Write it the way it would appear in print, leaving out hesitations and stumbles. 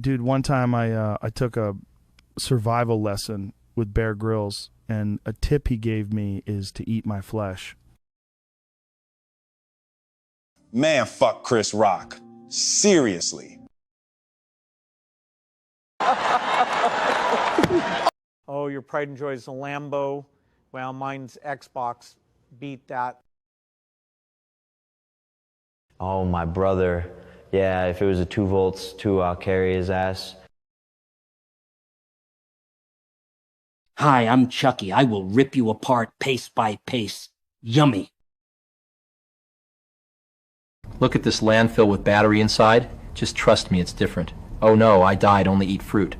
Dude, one time I took a survival lesson with Bear Grylls, and a tip he gave me is to eat my flesh. Man, fuck Chris Rock. Seriously. Oh, your pride and joy is a Lambo. Well, mine's Xbox. Beat that. Oh, my brother. Yeah, if it was a 2 volts, I'll carry his ass. Hi, I'm Chucky. I will rip you apart pace by pace. Yummy. Look at this landfill with battery inside. Just trust me, it's different. Oh no, I died, only eat fruit.